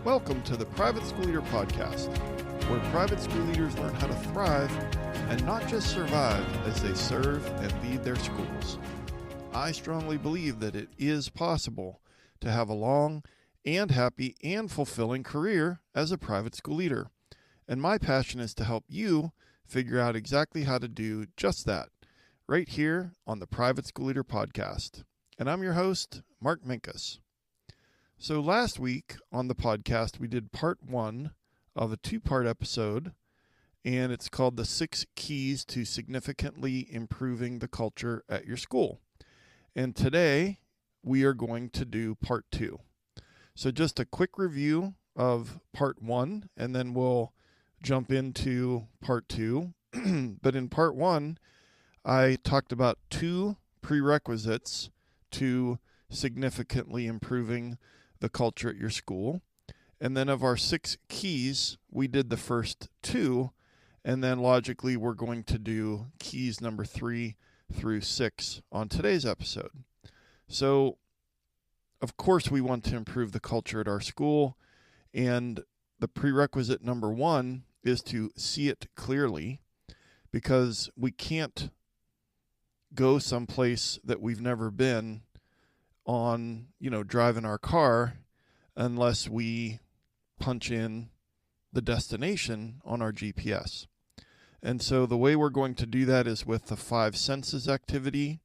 Welcome to the Private School Leader Podcast, where private school leaders learn how to thrive and not just survive as they serve and lead their schools. I strongly believe that it is possible to have a long and happy and fulfilling career as a private school leader. And my passion is to help you figure out exactly how to do just that, right here on the Private School Leader Podcast. And I'm your host, Mark Minkus. So last week on the podcast, we did part one of a two-part episode, and it's called The 6 Keys to Significantly Improving the Culture at Your School. And today, we are going to do part two. So just a quick review of part one, and then we'll jump into part two. But in part one, I talked about 2 prerequisites to significantly improving the culture at your school. And then of our 6 keys, we did the first 2. And then logically, we're going to do keys number 3 through 6 on today's episode. So, of course, we want to improve the culture at our school. And the prerequisite number 1 is to see it clearly, because we can't go someplace that we've never been on, driving our car unless we punch in the destination on our GPS. And so the way we're going to do that is with the 5 senses activity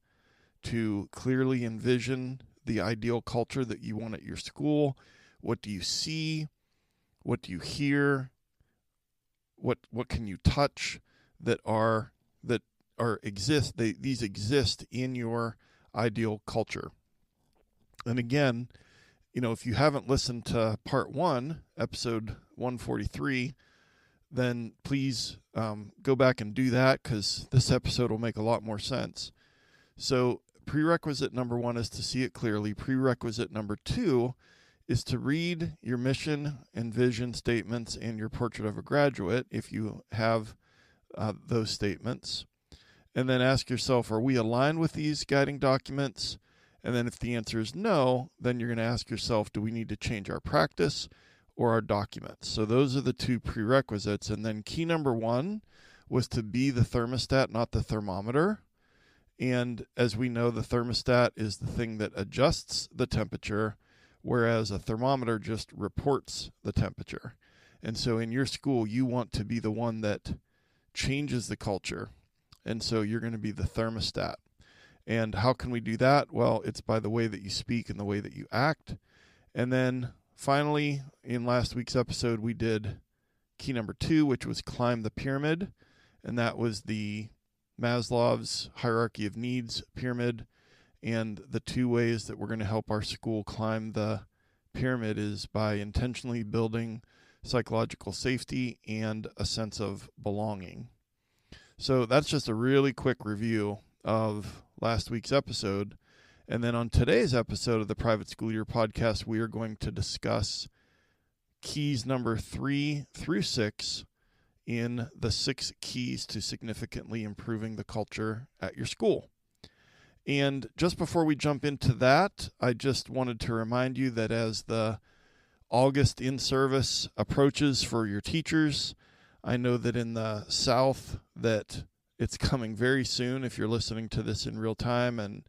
to clearly envision the ideal culture that you want at your school. What do you see? What do you hear? What can you touch that exist? These exist in your ideal culture. And again, if you haven't listened to part 1, episode 143, then please go back and do that, because this episode will make a lot more sense. So prerequisite number 1 is to see it clearly. Prerequisite number 2 is to read your mission and vision statements and your portrait of a graduate, if you have those statements. And then ask yourself, are we aligned with these guiding documents? And then if the answer is no, then you're going to ask yourself, do we need to change our practice or our documents? So those are the 2 prerequisites. And then key number 1 was to be the thermostat, not the thermometer. And as we know, the thermostat is the thing that adjusts the temperature, whereas a thermometer just reports the temperature. And so in your school, you want to be the one that changes the culture. And so you're going to be the thermostat. And how can we do that? Well, it's by the way that you speak and the way that you act. And then finally, in last week's episode, we did key number 2, which was climb the pyramid. And that was the Maslow's hierarchy of needs pyramid. And the 2 ways that we're going to help our school climb the pyramid is by intentionally building psychological safety and a sense of belonging. So that's just a really quick review of last week's episode. And then on today's episode of the Private School Leader Podcast, we are going to discuss keys number 3 through 6 in the 6 keys to significantly improving the culture at your school. And just before we jump into that, I just wanted to remind you that as the August in-service approaches for your teachers, I know that in the South that it's coming very soon if you're listening to this in real time, and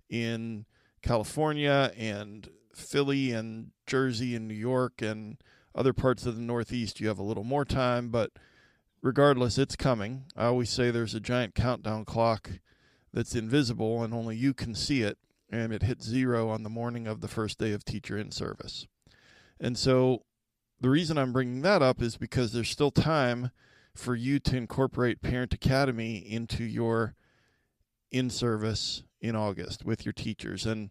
in California and Philly and Jersey and New York and other parts of the Northeast, you have a little more time, but regardless, it's coming. I always say there's a giant countdown clock that's invisible and only you can see it, and it hits 0 on the morning of the first day of teacher in service. And so the reason I'm bringing that up is because there's still time for you to incorporate Parent Academy into your in-service in August with your teachers. And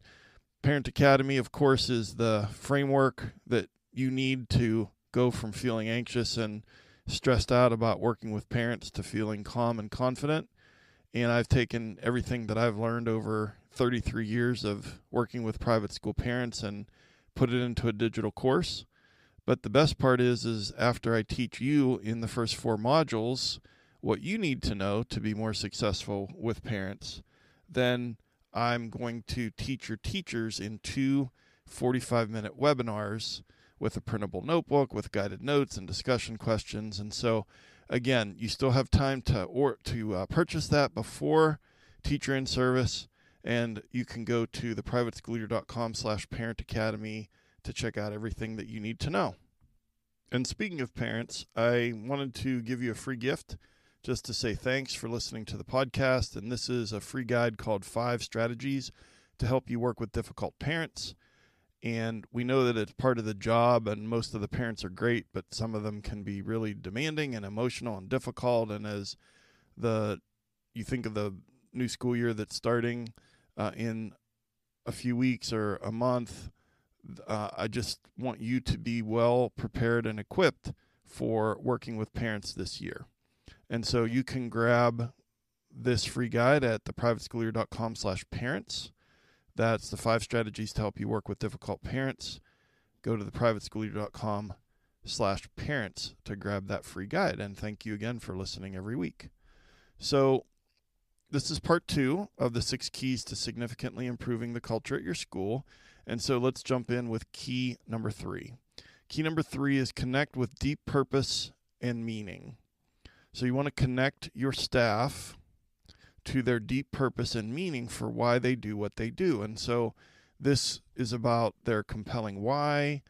Parent Academy, of course, is the framework that you need to go from feeling anxious and stressed out about working with parents to feeling calm and confident. And I've taken everything that I've learned over 33 years of working with private school parents and put it into a digital course. But the best part is after I teach you in the first 4 modules what you need to know to be more successful with parents, then I'm going to teach your teachers in 2 45-minute webinars with a printable notebook with guided notes and discussion questions. And so, again, you still have time to purchase that before Teacher in Service, and you can go to theprivateschoolyear.com/parent academy to check out everything that you need to know. And speaking of parents, I wanted to give you a free gift just to say thanks for listening to the podcast. And this is a free guide called 5 Strategies to Help You Work with Difficult Parents. And we know that it's part of the job, and most of the parents are great, but some of them can be really demanding and emotional and difficult. And as you think of the new school year that's starting in a few weeks or a month, I just want you to be well prepared and equipped for working with parents this year. And so you can grab this free guide at theprivateschoolyear.com/parents. That's the 5 strategies to help you work with difficult parents. Go to theprivateschoolyear.com/parents to grab that free guide. And thank you again for listening every week. So this is part 2 of the 6 keys to significantly improving the culture at your school. And so let's jump in with key number 3. Key number 3 is connect with deep purpose and meaning. So you want to connect your staff to their deep purpose and meaning for why they do what they do. And so this is about their compelling why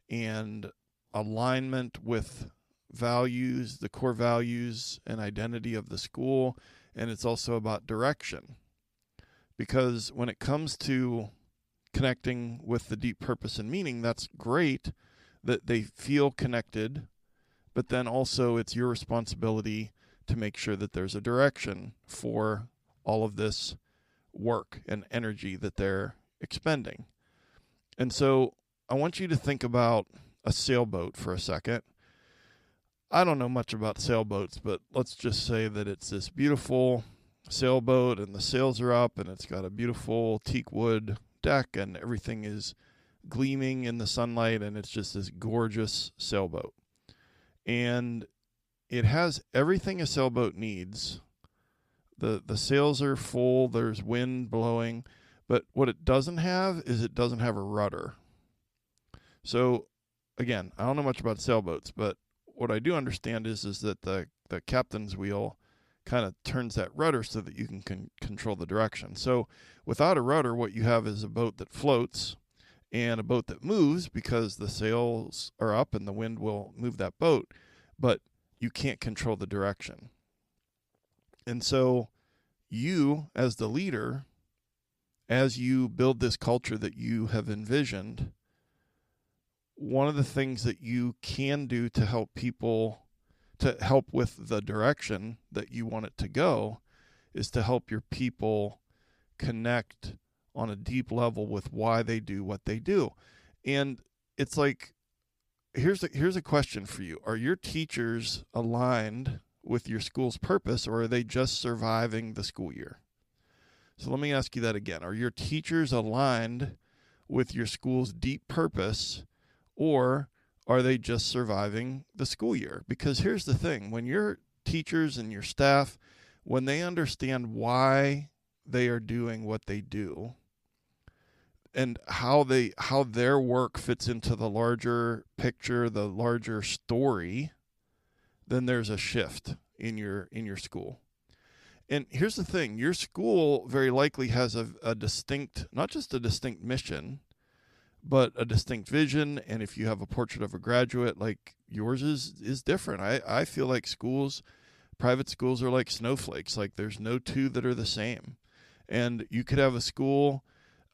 and alignment with values, the core values and identity of the school. And it's also about direction. Because when it comes to connecting with the deep purpose and meaning, that's great that they feel connected, but then also it's your responsibility to make sure that there's a direction for all of this work and energy that they're expending. And so I want you to think about a sailboat for a second. I don't know much about sailboats, but let's just say that it's this beautiful sailboat and the sails are up and it's got a beautiful teak wood deck and everything is gleaming in the sunlight and it's just this gorgeous sailboat. And it has everything a sailboat needs. The sails are full, there's wind blowing, but what it doesn't have is it doesn't have a rudder. So again, I don't know much about sailboats, but what I do understand is that the captain's wheel kind of turns that rudder so that you can control the direction. So without a rudder, what you have is a boat that floats and a boat that moves because the sails are up and the wind will move that boat, but you can't control the direction. And so you, as the leader, as you build this culture that you have envisioned, one of the things that you can do to help people, to help with the direction that you want it to go, is to help your people connect on a deep level with why they do what they do. And it's like, here's a question for you. Are your teachers aligned with your school's purpose, or are they just surviving the school year? So let me ask you that again. Are your teachers aligned with your school's deep purpose, or are they just surviving the school year? Because here's the thing. When your teachers and your staff, when they understand why they are doing what they do and how their work fits into the larger picture, the larger story, then there's a shift in your school. And here's the thing. Your school very likely has a distinct, not just a distinct mission, but a distinct vision. And if you have a portrait of a graduate, like yours is different. I feel like private schools are like snowflakes. Like there's no two that are the same. And you could have a school,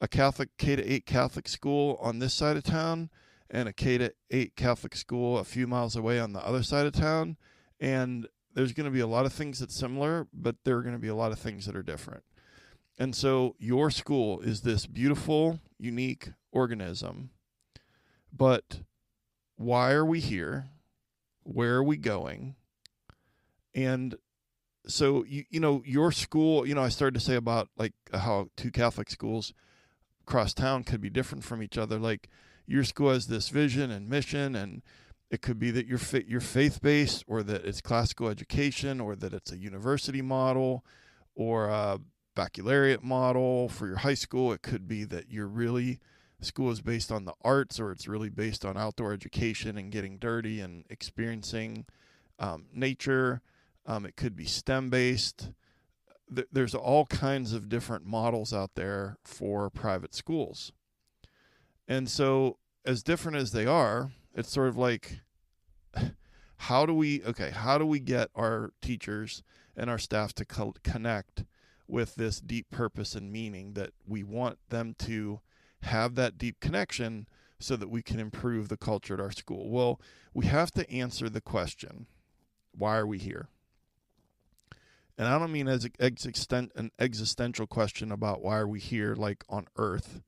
a Catholic K-8 Catholic school on this side of town and a K-8 Catholic school a few miles away on the other side of town. And there's going to be a lot of things that's similar, but there are going to be a lot of things that are different. And so your school is this beautiful, unique organism. But why are we here? Where are we going? And so, your school, I started to say about like how 2 Catholic schools across town could be different from each other. Like your school has this vision and mission, and it could be that you're faith-based, or that it's classical education, or that it's a university model, or a baccalaureate model for your high school. It could be that you're really school is based on the arts, or it's really based on outdoor education and getting dirty and experiencing nature. It could be STEM based. There's all kinds of different models out there for private schools. And so, as different as they are, it's sort of like, how do we get our teachers and our staff to connect with this deep purpose and meaning, that we want them to have that deep connection so that we can improve the culture at our school? Well, we have to answer the question, why are we here? And I don't mean as an existential question about why are we here, like on Earth,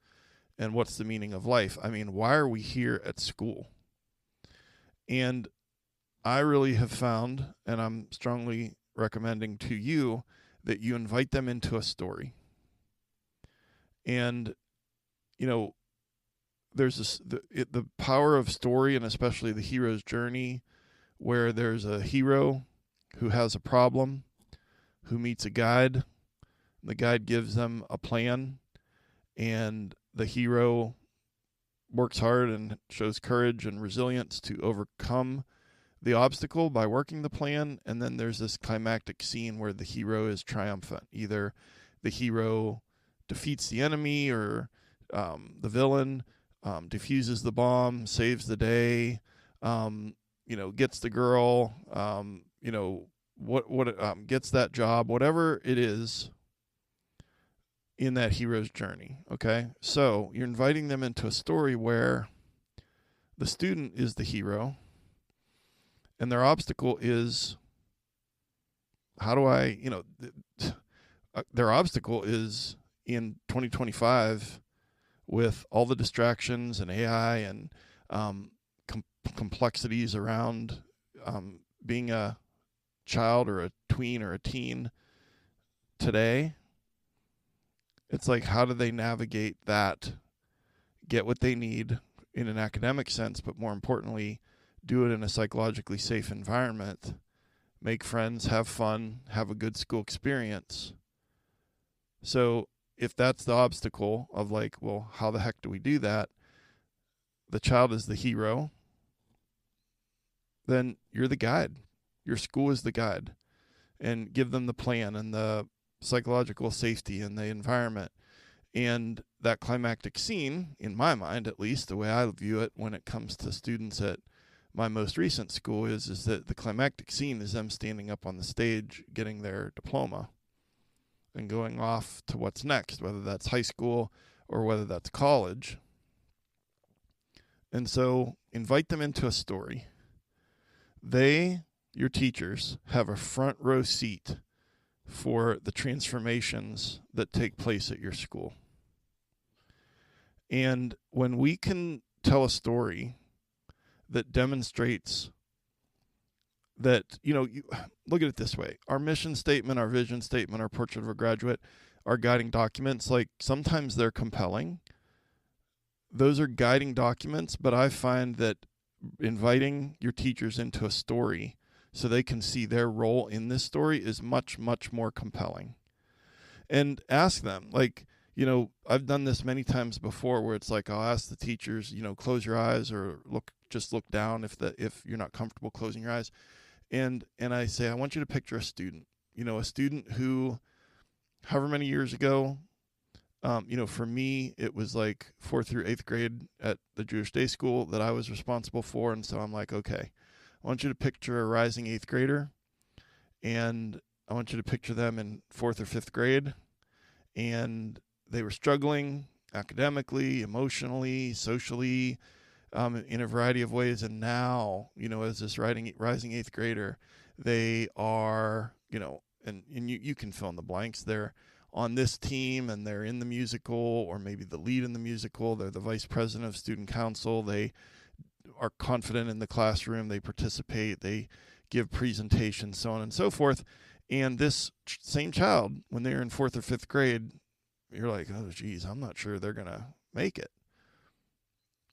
and what's the meaning of life. I mean, why are we here at school? And I really have found, and I'm strongly recommending to you, that you invite them into a story. And, you know, there's the power of story, and especially the hero's journey, where there's a hero who has a problem, who meets a guide. The guide gives them a plan, and the hero works hard and shows courage and resilience to overcome the obstacle by working the plan. And then there's this climactic scene where the hero is triumphant. Either the hero defeats the enemy, or the villain defuses the bomb, saves the day, gets the girl, gets that job, whatever it is in that hero's journey. Okay, so you're inviting them into a story where the student is the hero, and their obstacle is, their obstacle is in 2025 with all the distractions and AI and complexities around being a child or a tween or a teen today. It's like, how do they navigate that, get what they need in an academic sense, but more importantly, do it in a psychologically safe environment, make friends, have fun, have a good school experience. So if that's the obstacle of like, well, how the heck do we do that? The child is the hero. Then you're the guide. Your school is the guide, and give them the plan and the psychological safety and the environment. And that climactic scene, in my mind, at least the way I view it when it comes to students at my most recent school, is that the climactic scene is them standing up on the stage, getting their diploma, and going off to what's next, whether that's high school or whether that's college. And so invite them into a story. They, your teachers, have a front row seat for the transformations that take place at your school. And when we can tell a story that demonstrates that, look at it this way. Our mission statement, our vision statement, our portrait of a graduate, our guiding documents, like sometimes they're compelling. Those are guiding documents, but I find that inviting your teachers into a story so they can see their role in this story is much, much more compelling. And ask them, like, I've done this many times before where it's like, I'll ask the teachers, close your eyes, or just look down if you're not comfortable closing your eyes. And I say, I want you to picture a student who, however many years ago, for me, it was like 4th through 8th grade at the Jewish day school that I was responsible for. And so I'm like, okay, I want you to picture a rising 8th grader, and I want you to picture them in 4th or 5th grade, and they were struggling academically, emotionally, socially, in a variety of ways. And now, as this rising 8th grader, they are, and you can fill in the blanks. They're on this team, and they're in the musical, or maybe the lead in the musical. They're the vice president of student council. They are confident in the classroom. They participate. They give presentations, so on and so forth. And this same child, when they're in 4th or 5th grade, you're like, oh, geez, I'm not sure they're going to make it.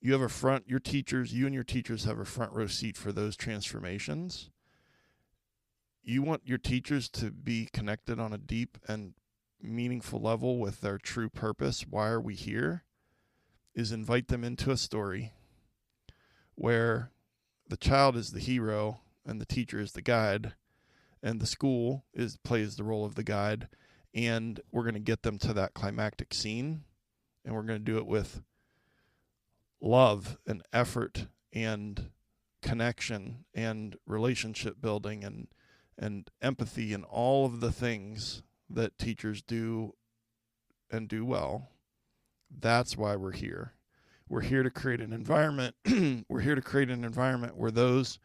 You and your teachers have a front row seat for those transformations. You want your teachers to be connected on a deep and meaningful level with their true purpose. Why are we here? is invite them into a story where the child is the hero and the teacher is the guide, and the school plays the role of the guide, and we're going to get them to that climactic scene, and we're going to do it with love and effort and connection and relationship building and empathy and all of the things that teachers do and do well. That's why we're here. We're here to create an environment. We're here to create an environment where those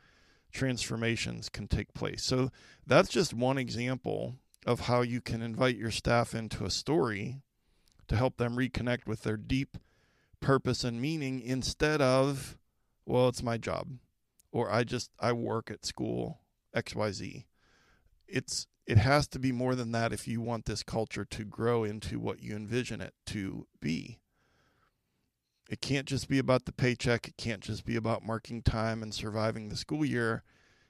transformations can take place. So that's just one example of how you can invite your staff into a story to help them reconnect with their deep purpose and meaning, instead of, well, it's my job, or I work at school XYZ. It has to be more than that if you want this culture to grow into what you envision it to be. It can't just be about the paycheck. It can't just be about marking time and surviving the school year.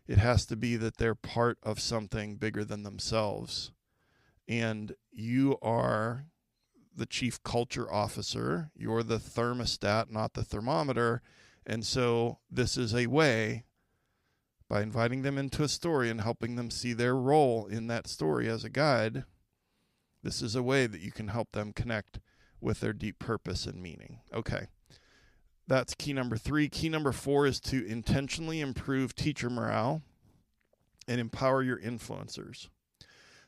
It has to be that they're part of something bigger than themselves. And you are the chief culture officer. You're the thermostat, not the thermometer. And so this is a way, by inviting them into a story and helping them see their role in that story as a guide, this is a way that you can help them connect with their deep purpose and meaning. Okay, that's key number 3. Key number 4 is to intentionally improve teacher morale and empower your influencers.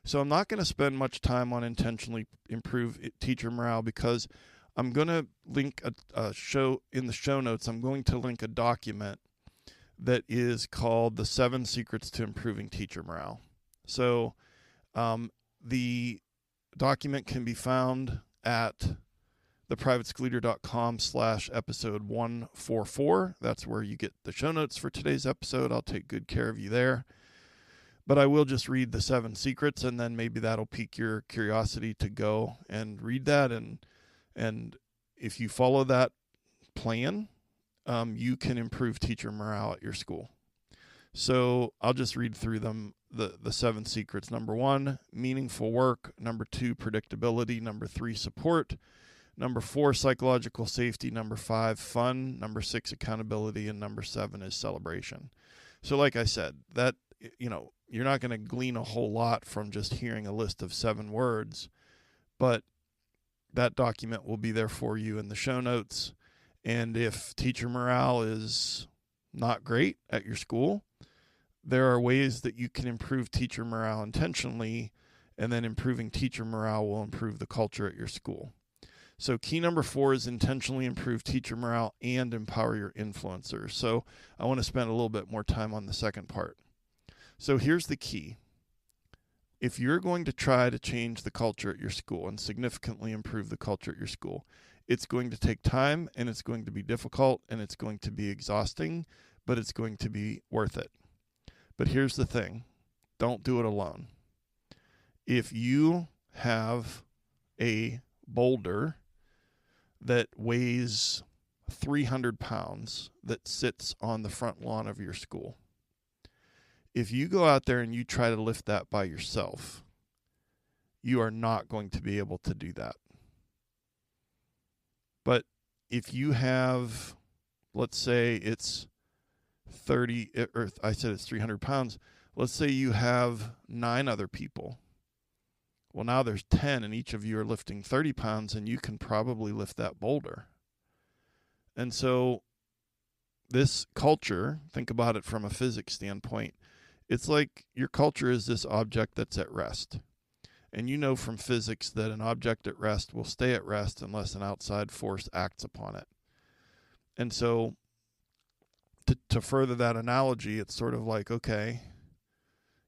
So I'm not going to spend much time on intentionally improve teacher morale, because I'm going to link a show in the show notes. I'm going to link a document that is called The 7 Secrets to Improving Teacher Morale. So the document can be found at theprivateschoolleader.com/episode 144. That's where you get the show notes for today's episode. I'll take good care of you there. But I will just read the 7 secrets, and then maybe that'll pique your curiosity to go and read that. And if you follow that plan, you can improve teacher morale at your school. So I'll just read through them, the 7 secrets. Number 1, meaningful work. Number 2, predictability. Number 3, support. Number 4, psychological safety. Number 5, fun. Number 6, accountability. And number 7 is celebration. So like I said, that, you're not going to glean a whole lot from just hearing a list of 7 words, but that document will be there for you in the show notes. And if teacher morale is not great at your school, there are ways that you can improve teacher morale intentionally, and then improving teacher morale will improve the culture at your school. So key number 4 is intentionally improve teacher morale and empower your influencers. So I want to spend a little bit more time on the second part. So here's the key. If you're going to try to change the culture at your school and significantly improve the culture at your school, it's going to take time, and it's going to be difficult, and it's going to be exhausting, but it's going to be worth it. But here's the thing. Don't do it alone. If you have a boulder that weighs 300 pounds that sits on the front lawn of your school, if you go out there and you try to lift that by yourself, you are not going to be able to do that. But if you have, let's say it's 300 pounds. Let's say you have 9 other people. Well, now there's 10, and each of you are lifting 30 pounds, and you can probably lift that boulder. And so this culture, think about it from a physics standpoint, it's like your culture is this object that's at rest. And you know from physics that an object at rest will stay at rest unless an outside force acts upon it. And so to further that analogy, it's sort of like, okay,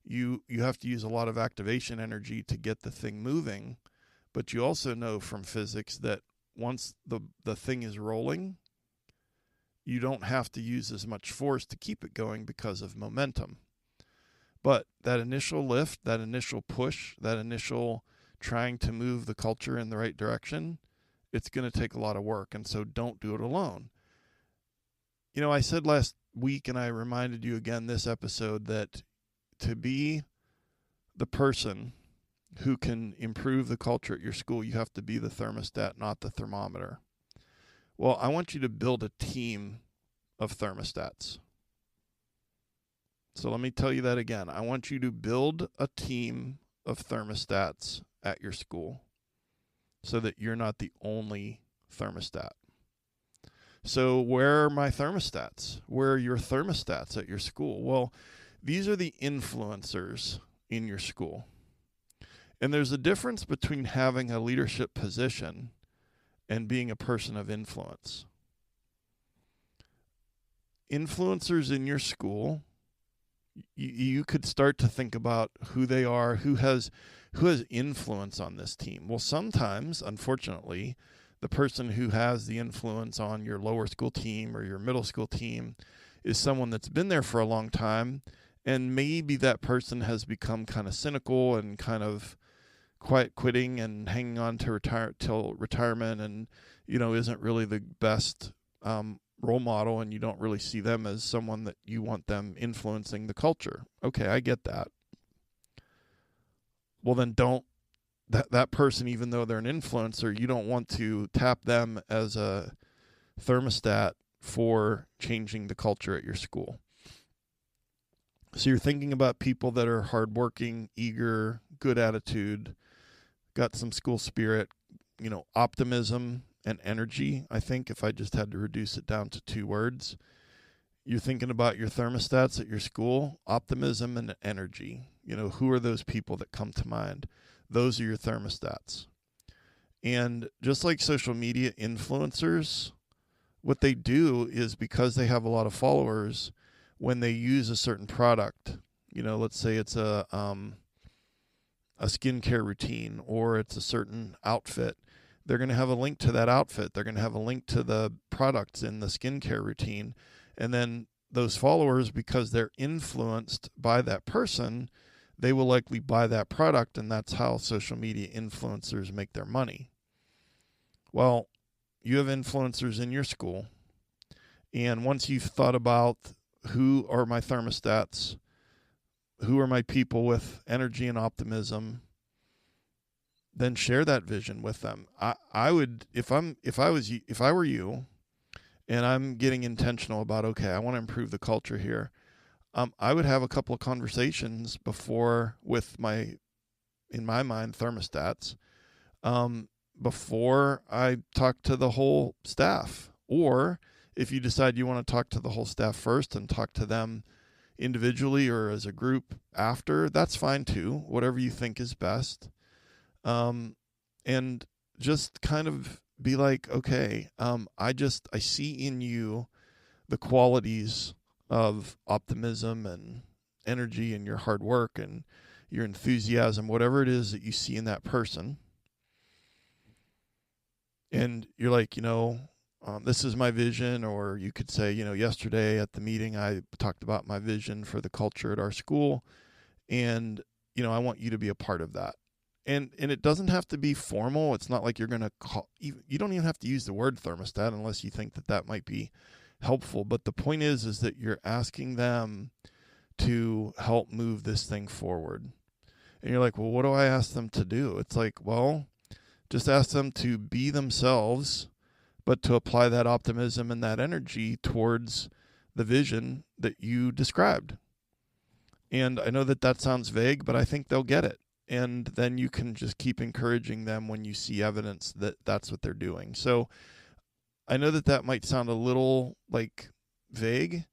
you have to use a lot of activation energy to get the thing moving, but you also know from physics that once the thing is rolling, you don't have to use as much force to keep it going because of momentum. But that initial lift, that initial push, that initial trying to move the culture in the right direction, it's going to take a lot of work. And so don't do it alone. I said last week, and I reminded you again this episode, that to be the person who can improve the culture at your school, you have to be the thermostat, not the thermometer. Well, I want you to build a team of thermostats. So let me tell you that again. I want you to build a team of thermostats at your school so that you're not the only thermostat. So where are my thermostats? Where are your thermostats at your school? Well, these are the influencers in your school. And there's a difference between having a leadership position and being a person of influence. Influencers in your school, you could start to think about who they are, who has influence on this team. Well, sometimes, unfortunately, the person who has the influence on your lower school team or your middle school team is someone that's been there for a long time, and maybe that person has become kind of cynical and kind of quiet quitting and hanging on to retirement, and isn't really the best role model, and you don't really see them as someone that you want them influencing the culture. Okay, I get that. Well, then don't that person, even though they're an influencer, you don't want to tap them as a thermostat for changing the culture at your school. So you're thinking about people that are hardworking, eager, good attitude, got some school spirit, optimism and energy. I think if I just had to reduce it down to 2 words, you're thinking about your thermostats at your school, optimism and energy. Who are those people that come to mind? Those are your thermostats. And just like social media influencers, what they do is, because they have a lot of followers, when they use a certain product, let's say it's a skincare routine or it's a certain outfit, they're going to have a link to that outfit. They're going to have a link to the products in the skincare routine. And then those followers, because they're influenced by that person, they will likely buy that product, and that's how social media influencers make their money. Well, you have influencers in your school, and once you've thought about who are my thermostats, who are my people with energy and optimism, then share that vision with them. I would, if I were you, and I'm getting intentional about, okay, I want to improve the culture here, I would have a couple of conversations before with in my mind, thermostats, before I talk to the whole staff. Or if you decide you want to talk to the whole staff first and talk to them individually or as a group after, that's fine too, whatever you think is best. And just kind of be like, okay, I see in you the qualities of optimism and energy and your hard work and your enthusiasm, whatever it is that you see in that person. And you're like, this is my vision. Or you could say, yesterday at the meeting, I talked about my vision for the culture at our school. And, I want you to be a part of that. And it doesn't have to be formal. It's not like you're going to call, you don't even have to use the word thermostat unless you think that might be helpful. But the point is that you're asking them to help move this thing forward. And you're like, well, what do I ask them to do? It's like, well, just ask them to be themselves, but to apply that optimism and that energy towards the vision that you described. And I know that sounds vague, but I think they'll get it. And then you can just keep encouraging them when you see evidence that that's what they're doing. So I know that might sound a little like vague,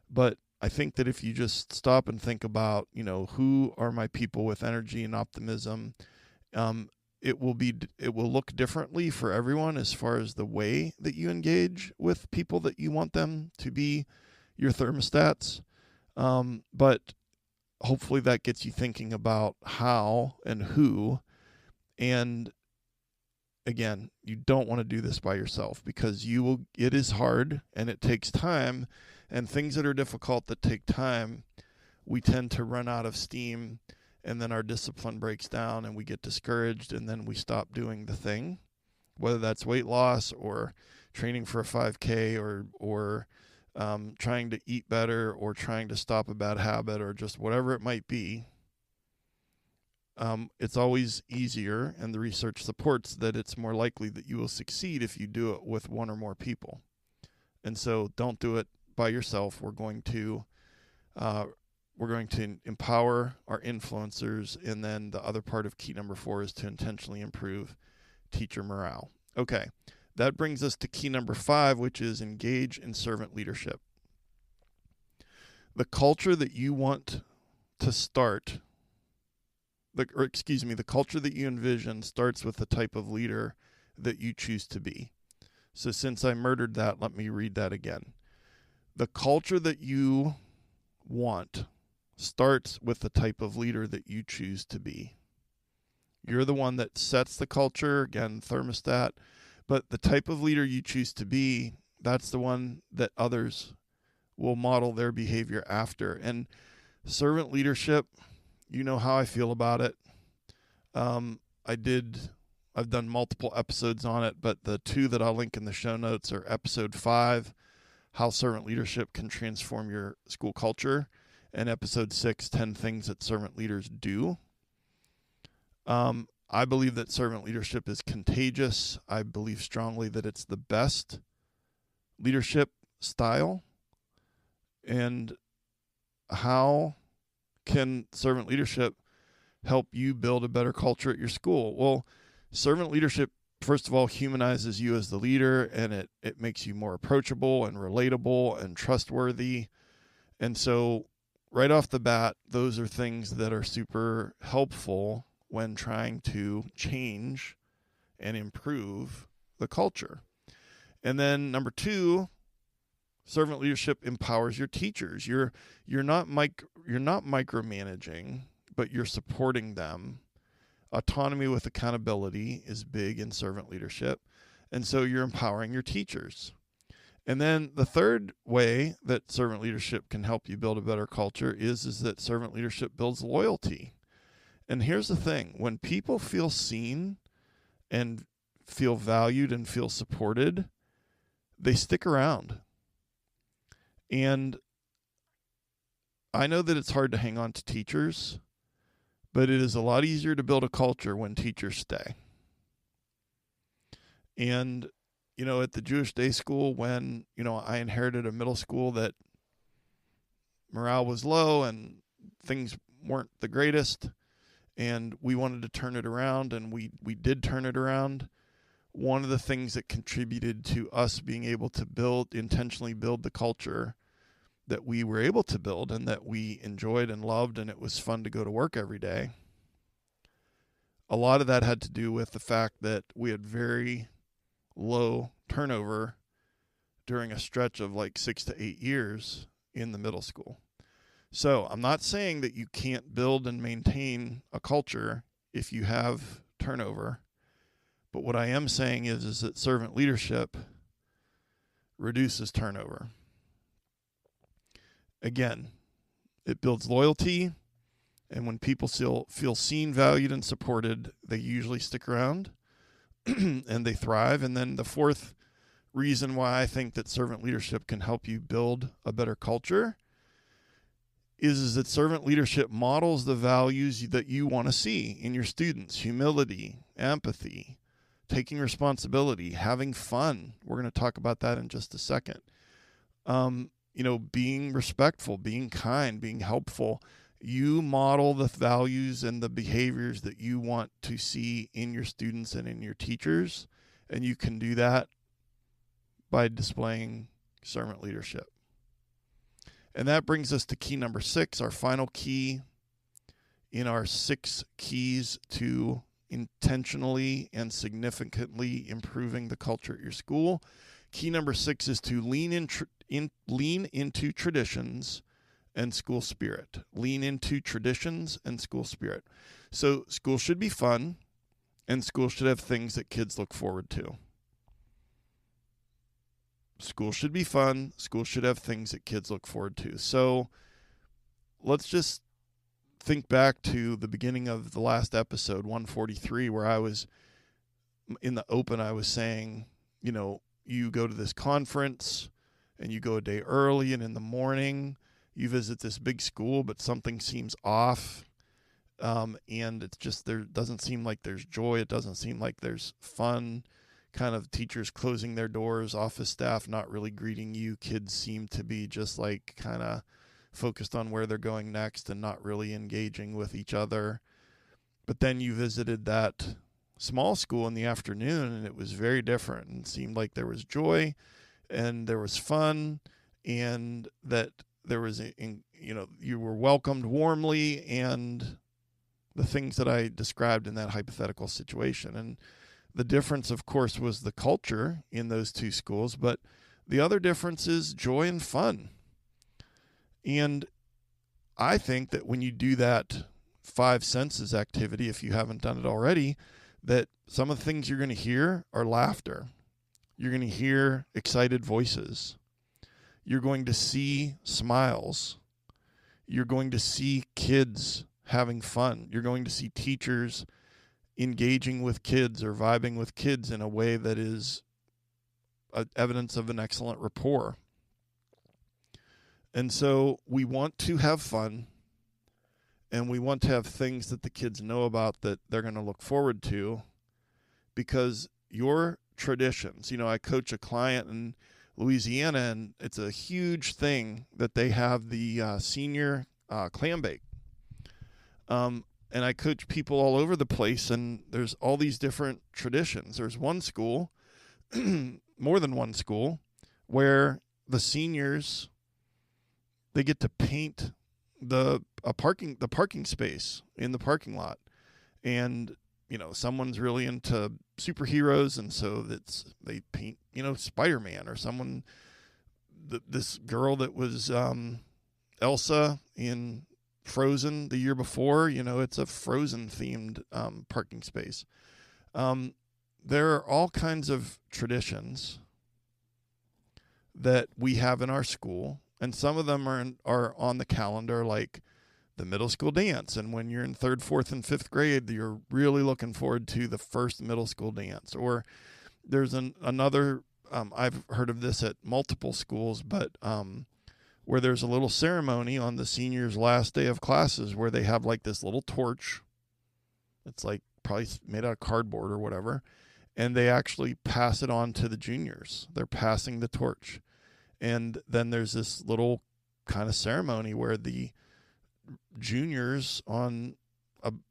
but I think that if you just stop and think about, who are my people with energy and optimism, it will look differently for everyone as far as the way that you engage with people that you want them to be your thermostats. But hopefully that gets you thinking about how and who. And again, you don't want to do this by yourself, because it is hard and it takes time, and things that are difficult that take time, we tend to run out of steam, and then our discipline breaks down and we get discouraged, and then we stop doing the thing, whether that's weight loss or training for a 5K or trying to eat better or trying to stop a bad habit or just whatever it might be. It's always easier, and the research supports that it's more likely that you will succeed if you do it with one or more people. And so don't do it by yourself. We're going to empower our influencers, and then the other part of key number 4 is to intentionally improve teacher morale. Okay, that brings us to key number 5, which is engage in servant leadership. The culture that you want to start, the culture that you envision starts with the type of leader that you choose to be. So since I murdered that, let me read that again. The culture that you want starts with the type of leader that you choose to be. You're the one that sets the culture, again, thermostat, but the type of leader you choose to be, that's the one that others will model their behavior after. And servant leadership, you know how I feel about it. I've done multiple episodes on it, but the 2 that I'll link in the show notes are episode 5, how servant leadership can transform your school culture, and episode 6, 10 things that servant leaders do. I believe that servant leadership is contagious. I believe strongly that it's the best leadership style. And how can servant leadership help you build a better culture at your school? Well, servant leadership, first of all, humanizes you as the leader, and it makes you more approachable and relatable and trustworthy. And so right off the bat, those are things that are super helpful when trying to change and improve the culture. And then number 2, servant leadership empowers your teachers. You're not micromanaging, but you're supporting them. Autonomy with accountability is big in servant leadership. And so you're empowering your teachers. And then the third way that servant leadership can help you build a better culture is that servant leadership builds loyalty. And here's the thing, when people feel seen and feel valued and feel supported, they stick around. And I know that it's hard to hang on to teachers, but it is a lot easier to build a culture when teachers stay. And, at the Jewish day school, when, I inherited a middle school that morale was low and things weren't the greatest, and we wanted to turn it around, and we did turn it around. One of the things that contributed to us being able to intentionally build the culture that we were able to build and that we enjoyed and loved, and it was fun to go to work every day. A lot of that had to do with the fact that we had very low turnover during a stretch of like 6 to 8 years in the middle school. So I'm not saying that you can't build and maintain a culture if you have turnover, but what I am saying is that servant leadership reduces turnover. Again, it builds loyalty, and when people feel seen, valued, and supported, they usually stick around and they thrive. And then the fourth reason why I think that servant leadership can help you build a better culture is that servant leadership models the values that you want to see in your students: humility, empathy, taking responsibility, having fun. We're going to talk about that in just a second. Being respectful, being kind, being helpful. You model the values and the behaviors that you want to see in your students and in your teachers, and you can do that by displaying servant leadership. And that brings us to key number 6, our final key in our 6 keys to intentionally and significantly improving the culture at your school. Key number 6 is to lean into traditions and school spirit. Lean into traditions and school spirit. So school should be fun, and school should have things that kids look forward to. School should be fun. School should have things that kids look forward to. So let's just think back to the beginning of the last episode, 143, where I was in the open, I was saying, you go to this conference and you go a day early, and in the morning you visit this big school, but something seems off. and it's just, there doesn't seem like there's joy. It doesn't seem like there's fun. Kind of teachers closing their doors, office staff not really greeting you. Kids seem to be just like kind of focused on where they're going next and not really engaging with each other. But then you visited that small school in the afternoon, and it was very different, and it seemed like there was joy and there was fun, and that there was, you were welcomed warmly, and the things that I described in that hypothetical situation. And the difference, of course, was the culture in those two schools, but the other difference is joy and fun. And I think that when you do that 5 senses activity, if you haven't done it already, that some of the things you're going to hear are laughter. You're going to hear excited voices. You're going to see smiles. You're going to see kids having fun. You're going to see teachers engaging with kids or vibing with kids in a way that is evidence of an excellent rapport. And so we want to have fun, and we want to have things that the kids know about that they're going to look forward to, because your traditions, I coach a client in Louisiana, and it's a huge thing that they have the senior clam bake. And I coach people all over the place, and there's all these different traditions. There's one school, more than one school, where the seniors, they get to paint the parking space in the parking lot. And, someone's really into superheroes, and so they paint, Spider-Man, or someone, this girl that was Elsa in Frozen the year before, it's a Frozen themed parking space. There are all kinds of traditions that we have in our school, and some of them are on the calendar, like the middle school dance. And when you're in 3rd, 4th, and 5th grade, you're really looking forward to the first middle school dance. Or there's another, I've heard of this at multiple schools, but where there's a little ceremony on the seniors' last day of classes where they have like this little torch. It's like probably made out of cardboard or whatever. And they actually pass it on to the juniors. They're passing the torch. And then there's this little kind of ceremony where the juniors on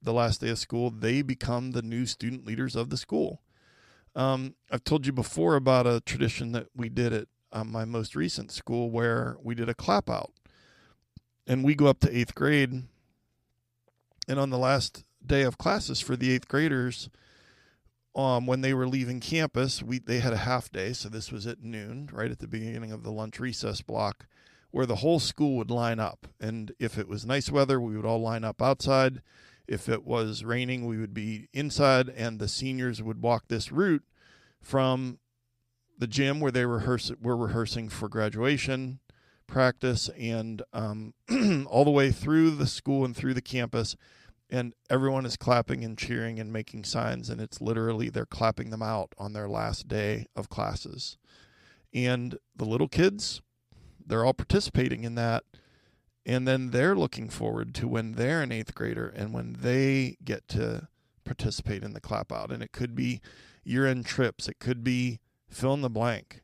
the last day of school, they become the new student leaders of the school. I've told you before about a tradition that we did at my most recent school where we did a clap out. And we go up to 8th grade. And on the last day of classes for the 8th graders, when they were leaving campus, they had a half day. So this was at noon, right at the beginning of the lunch recess block, where the whole school would line up. And if it was nice weather, we would all line up outside. If it was raining, we would be inside, and the seniors would walk this route from the gym where they were rehearsing for graduation practice, and all the way through the school and through the campus. And everyone is clapping and cheering and making signs, and it's literally they're clapping them out on their last day of classes. And the little kids, they're all participating in that, and then they're looking forward to when they're an 8th grader and when they get to participate in the clap out. And it could be year-end trips. It could be fill in the blank.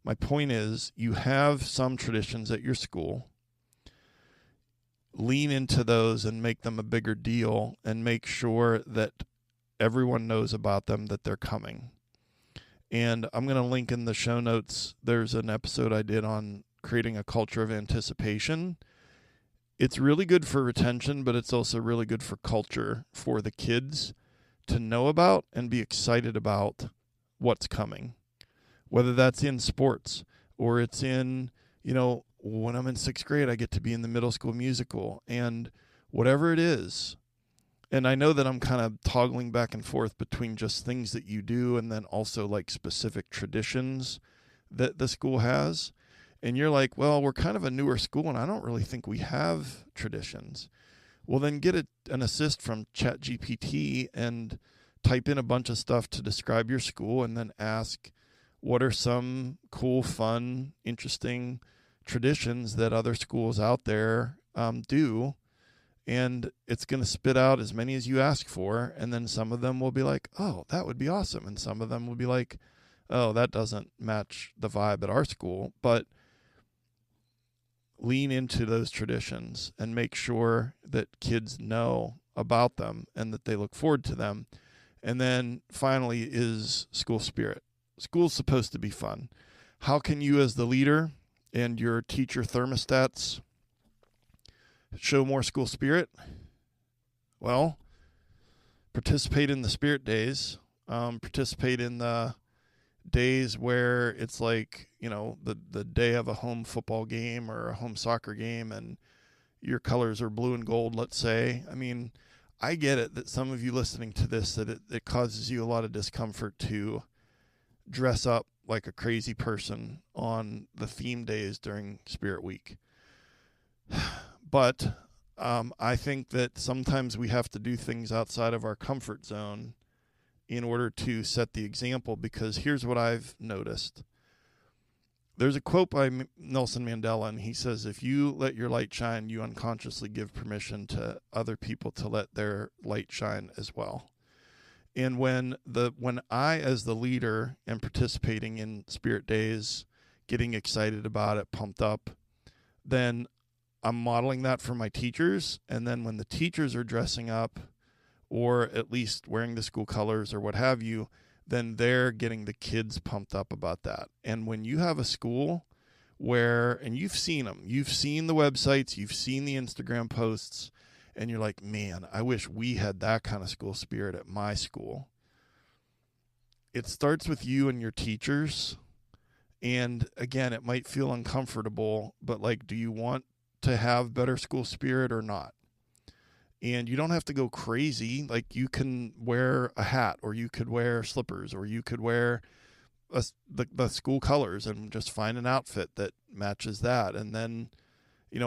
My point is, you have some traditions at your school. Lean into those and make them a bigger deal, and make sure that everyone knows about them, that they're coming. And I'm going to link in the show notes. There's an episode I did on creating a culture of anticipation. It's really good for retention, but it's also really good for culture, for the kids to know about and be excited about what's coming. Whether that's in sports, or it's in, when I'm in 6th grade, I get to be in the middle school musical, and whatever it is. And I know that I'm kind of toggling back and forth between just things that you do and then also like specific traditions that the school has. And you're like, well, we're kind of a newer school, and I don't really think we have traditions. Well, then get an assist from ChatGPT and type in a bunch of stuff to describe your school, and then ask, what are some cool, fun, interesting traditions that other schools out there do, and it's going to spit out as many as you ask for. And then some of them will be like, oh, that would be awesome. And some of them will be like, oh, that doesn't match the vibe at our school. But lean into those traditions and make sure that kids know about them and that they look forward to them. And then finally is school spirit. School's supposed to be fun. How can you as the leader and your teacher thermostats show more school spirit? Well, participate in the spirit days. Participate in the days where it's like, the day of a home football game or a home soccer game and your colors are blue and gold, let's say. I mean, I get it that some of you listening to this, that it causes you a lot of discomfort to dress up like a crazy person on the theme days during Spirit Week. But I think that sometimes we have to do things outside of our comfort zone in order to set the example, because here's what I've noticed. There's a quote by Nelson Mandela, and he says, if you let your light shine, you unconsciously give permission to other people to let their light shine as well. And when I, as the leader, am participating in Spirit Days, getting excited about it, pumped up, then I'm modeling that for my teachers. And then when the teachers are dressing up, or at least wearing the school colors or what have you, then they're getting the kids pumped up about that. And when you have a school where, and you've seen them, you've seen the websites, you've seen the Instagram posts, and you're like, man, I wish we had that kind of school spirit at my school. It starts with you and your teachers. And again, it might feel uncomfortable, but like, do you want to have better school spirit or not? And you don't have to go crazy. Like, you can wear a hat, or you could wear slippers, or you could wear the school colors and just find an outfit that matches that. And then,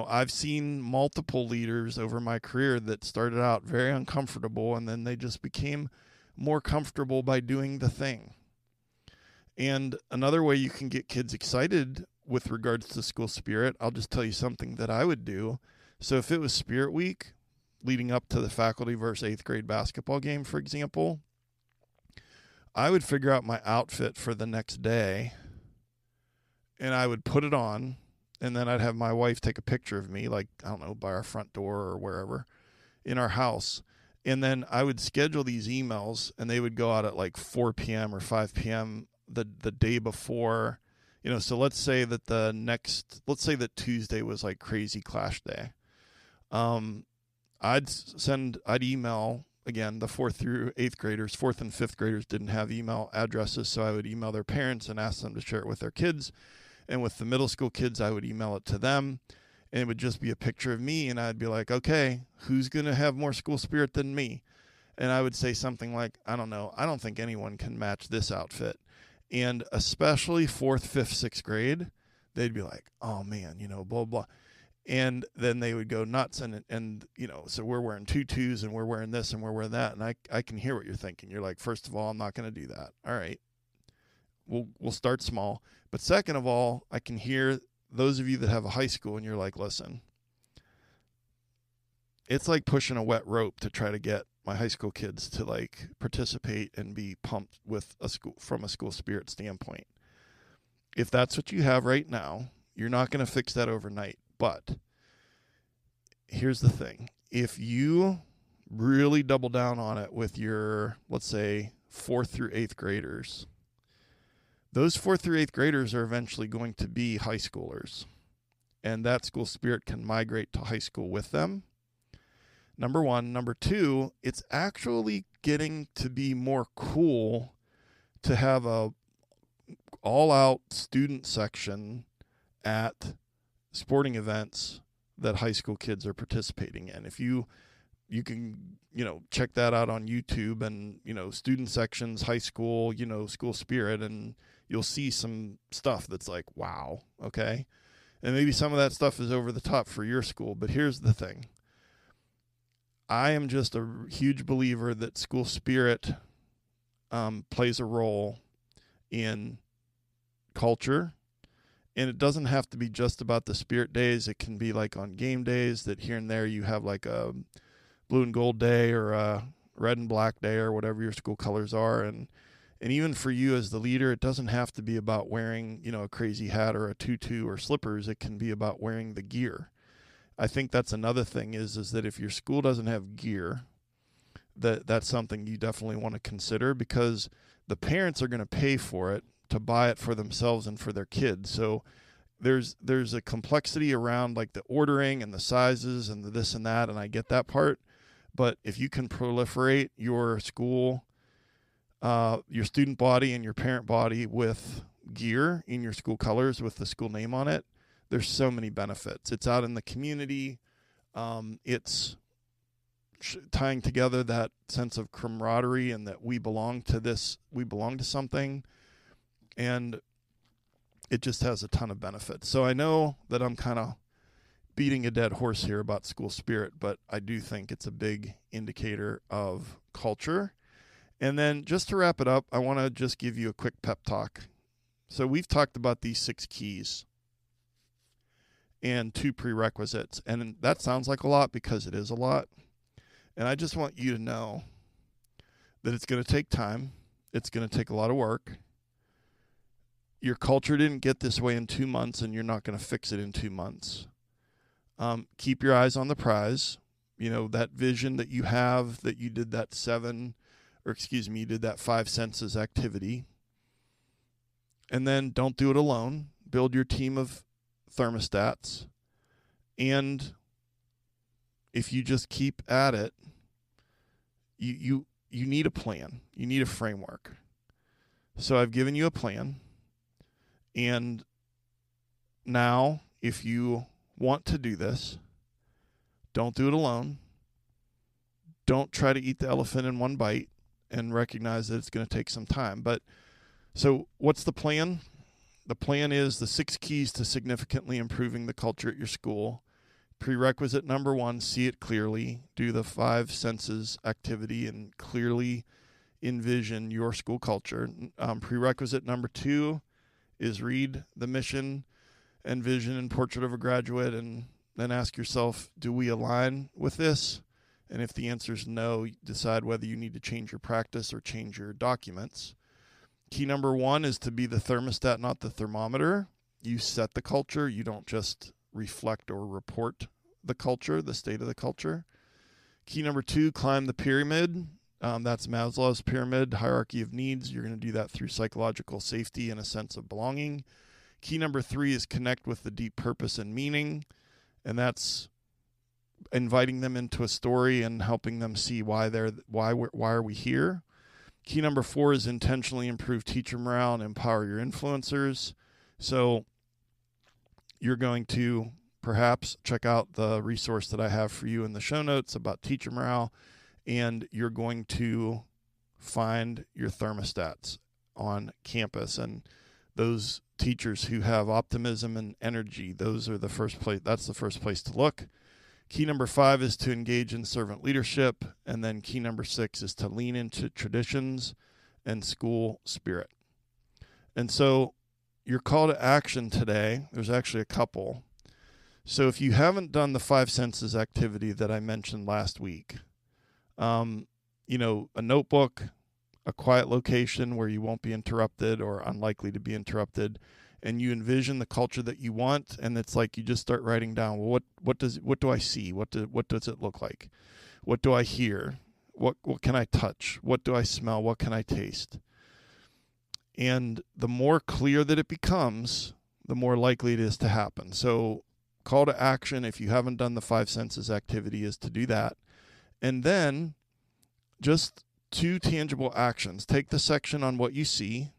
I've seen multiple leaders over my career that started out very uncomfortable, and then they just became more comfortable by doing the thing. And another way you can get kids excited with regards to school spirit, I'll just tell you something that I would do. So if it was Spirit Week, leading up to the faculty versus 8th grade basketball game, for example, I would figure out my outfit for the next day, and I would put it on, and then I'd have my wife take a picture of me, like, I don't know, by our front door or wherever in our house. And then I would schedule these emails, and they would go out at like 4 p.m. or 5 p.m. the day before. So let's say that Tuesday was like crazy Clash Day. I'd email, again, the 4th through 8th graders. 4th and 5th graders didn't have email addresses, so I would email their parents and ask them to share it with their kids. And with the middle school kids, I would email it to them, and it would just be a picture of me, and I'd be like, okay, who's going to have more school spirit than me? And I would say something like, I don't know, I don't think anyone can match this outfit. And especially 4th, 5th, 6th grade, they'd be like, oh man, blah, blah. And then they would go nuts, and so we're wearing tutus, and we're wearing this, and we're wearing that, and I can hear what you're thinking. You're like, first of all, I'm not going to do that. All right, we'll start small. But second of all, I can hear those of you that have a high school, and you're like, listen, it's like pushing a wet rope to try to get my high school kids to like participate and be pumped with from a school spirit standpoint. If that's what you have right now, you're not going to fix that overnight. But here's the thing. If you really double down on it with your, let's say, 4th through 8th graders, those 4th through 8th graders are eventually going to be high schoolers. And that school spirit can migrate to high school with them. Number one. Number two, it's actually getting to be more cool to have a all-out student section at sporting events that high school kids are participating in. If you can, check that out on YouTube, and, student sections, high school, school spirit, and you'll see some stuff that's like, wow, okay? And maybe some of that stuff is over the top for your school, but here's the thing. I am just a huge believer that school spirit plays a role in culture And it doesn't have to be just about the spirit days. It can be like on game days that here and there you have like a blue and gold day or a red and black day or whatever your school colors are. And even for you as the leader, it doesn't have to be about wearing, a crazy hat or a tutu or slippers. It can be about wearing the gear. I think that's another thing is that if your school doesn't have gear, that's something you definitely want to consider, because the parents are going to pay for it to buy it for themselves and for their kids. So there's a complexity around like the ordering and the sizes and the this and that, and I get that part. But if you can proliferate your school, your student body and your parent body with gear in your school colors with the school name on it, there's so many benefits. It's out in the community. It's tying together that sense of camaraderie and that we belong to this, we belong to something. And it just has a ton of benefits. So I know that I'm kind of beating a dead horse here about school spirit, but I do think it's a big indicator of culture. And then just to wrap it up, I want to just give you a quick pep talk. So we've talked about these 6 keys and 2 prerequisites. And that sounds like a lot because it is a lot. And I just want you to know that it's going to take time. It's going to take a lot of work. Your culture didn't get this way in 2 months, and you're not going to fix it in 2 months. Keep your eyes on the prize. That vision that you have, that you did that you did that 5 senses activity. And then don't do it alone. Build your team of thermostats. And if you just keep at it, you need a plan. You need a framework. So I've given you a plan. And now, if you want to do this, don't do it alone. Don't try to eat the elephant in one bite and recognize that it's going to take some time. But so what's the plan? The plan is the 6 keys to significantly improving the culture at your school. Prerequisite number 1, see it clearly. Do the 5 senses activity and clearly envision your school culture. Prerequisite number 2 is read the mission and vision and portrait of a graduate, and then ask yourself, do we align with this? And if the answer is no, decide whether you need to change your practice or change your documents. Key number 1 is to be the thermostat, not the thermometer. You set the culture. You don't just reflect or report the culture, the state of the culture. Key number 2, climb the pyramid. That's Maslow's pyramid, hierarchy of needs. You're going to do that through psychological safety and a sense of belonging. Key number 3 is connect with the deep purpose and meaning. And that's inviting them into a story and helping them see why are we here. Key number 4 is intentionally improve teacher morale and empower your influencers. So you're going to perhaps check out the resource that I have for you in the show notes about teacher morale, and you're going to find your thermostats on campus. And those teachers who have optimism and energy, those are the first place. That's the first place to look. Key number 5 is to engage in servant leadership. And then key number 6 is to lean into traditions and school spirit. And so your call to action today, there's actually a couple. So if you haven't done the 5 senses activity that I mentioned last week, a notebook, a quiet location where you won't be interrupted or unlikely to be interrupted, and you envision the culture that you want, and it's like you just start writing down, well, what do I see? What does it look like? What do I hear? What can I touch? What do I smell? What can I taste? And the more clear that it becomes, the more likely it is to happen. So call to action, if you haven't done the 5 senses activity, is to do that. And then just 2 tangible actions. Take the section on what you see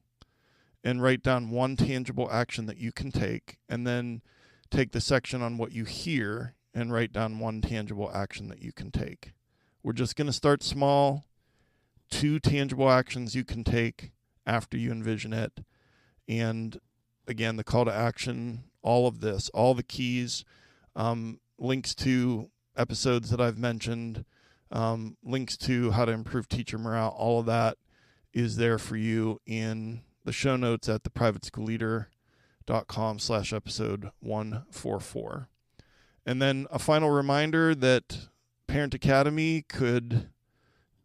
and write down 1 tangible action that you can take, and then take the section on what you hear and write down 1 tangible action that you can take. We're just going to start small. 2 tangible actions you can take after you envision it. And again, the call to action, all of this, all the keys, links to episodes that I've mentioned, links to how to improve teacher morale, all of that is there for you in the show notes at theprivateschoolleader.com episode 144. And then a final reminder that Parent Academy could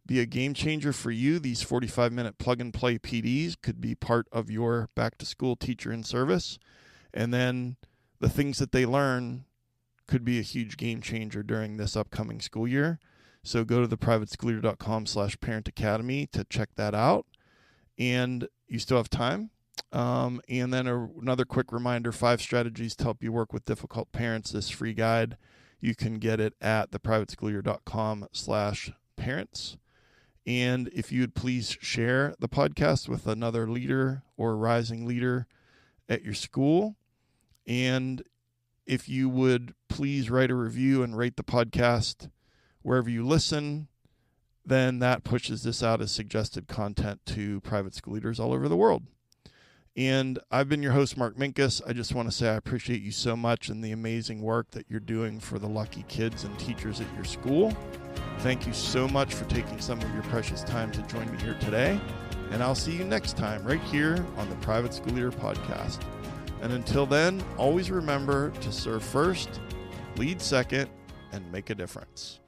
be a game changer for you. These 45-minute plug-and-play PDs could be part of your back-to-school teacher in service. And then the things that they learn could be a huge game changer during this upcoming school year. So go to theprivateschoolleader.com/parentacademy to check that out. And you still have time. And then another quick reminder, 5 strategies to help you work with difficult parents. This free guide, you can get it at theprivateschoolleader.com/parents. And if you would please share the podcast with another leader or rising leader at your school. And if you would please write a review and rate the podcast wherever you listen, then that pushes this out as suggested content to private school leaders all over the world. And I've been your host, Mark Minkus. I just want to say I appreciate you so much and the amazing work that you're doing for the lucky kids and teachers at your school. Thank you so much for taking some of your precious time to join me here today. And I'll see you next time right here on the Private School Leader Podcast. And until then, always remember to serve first, lead second, and make a difference.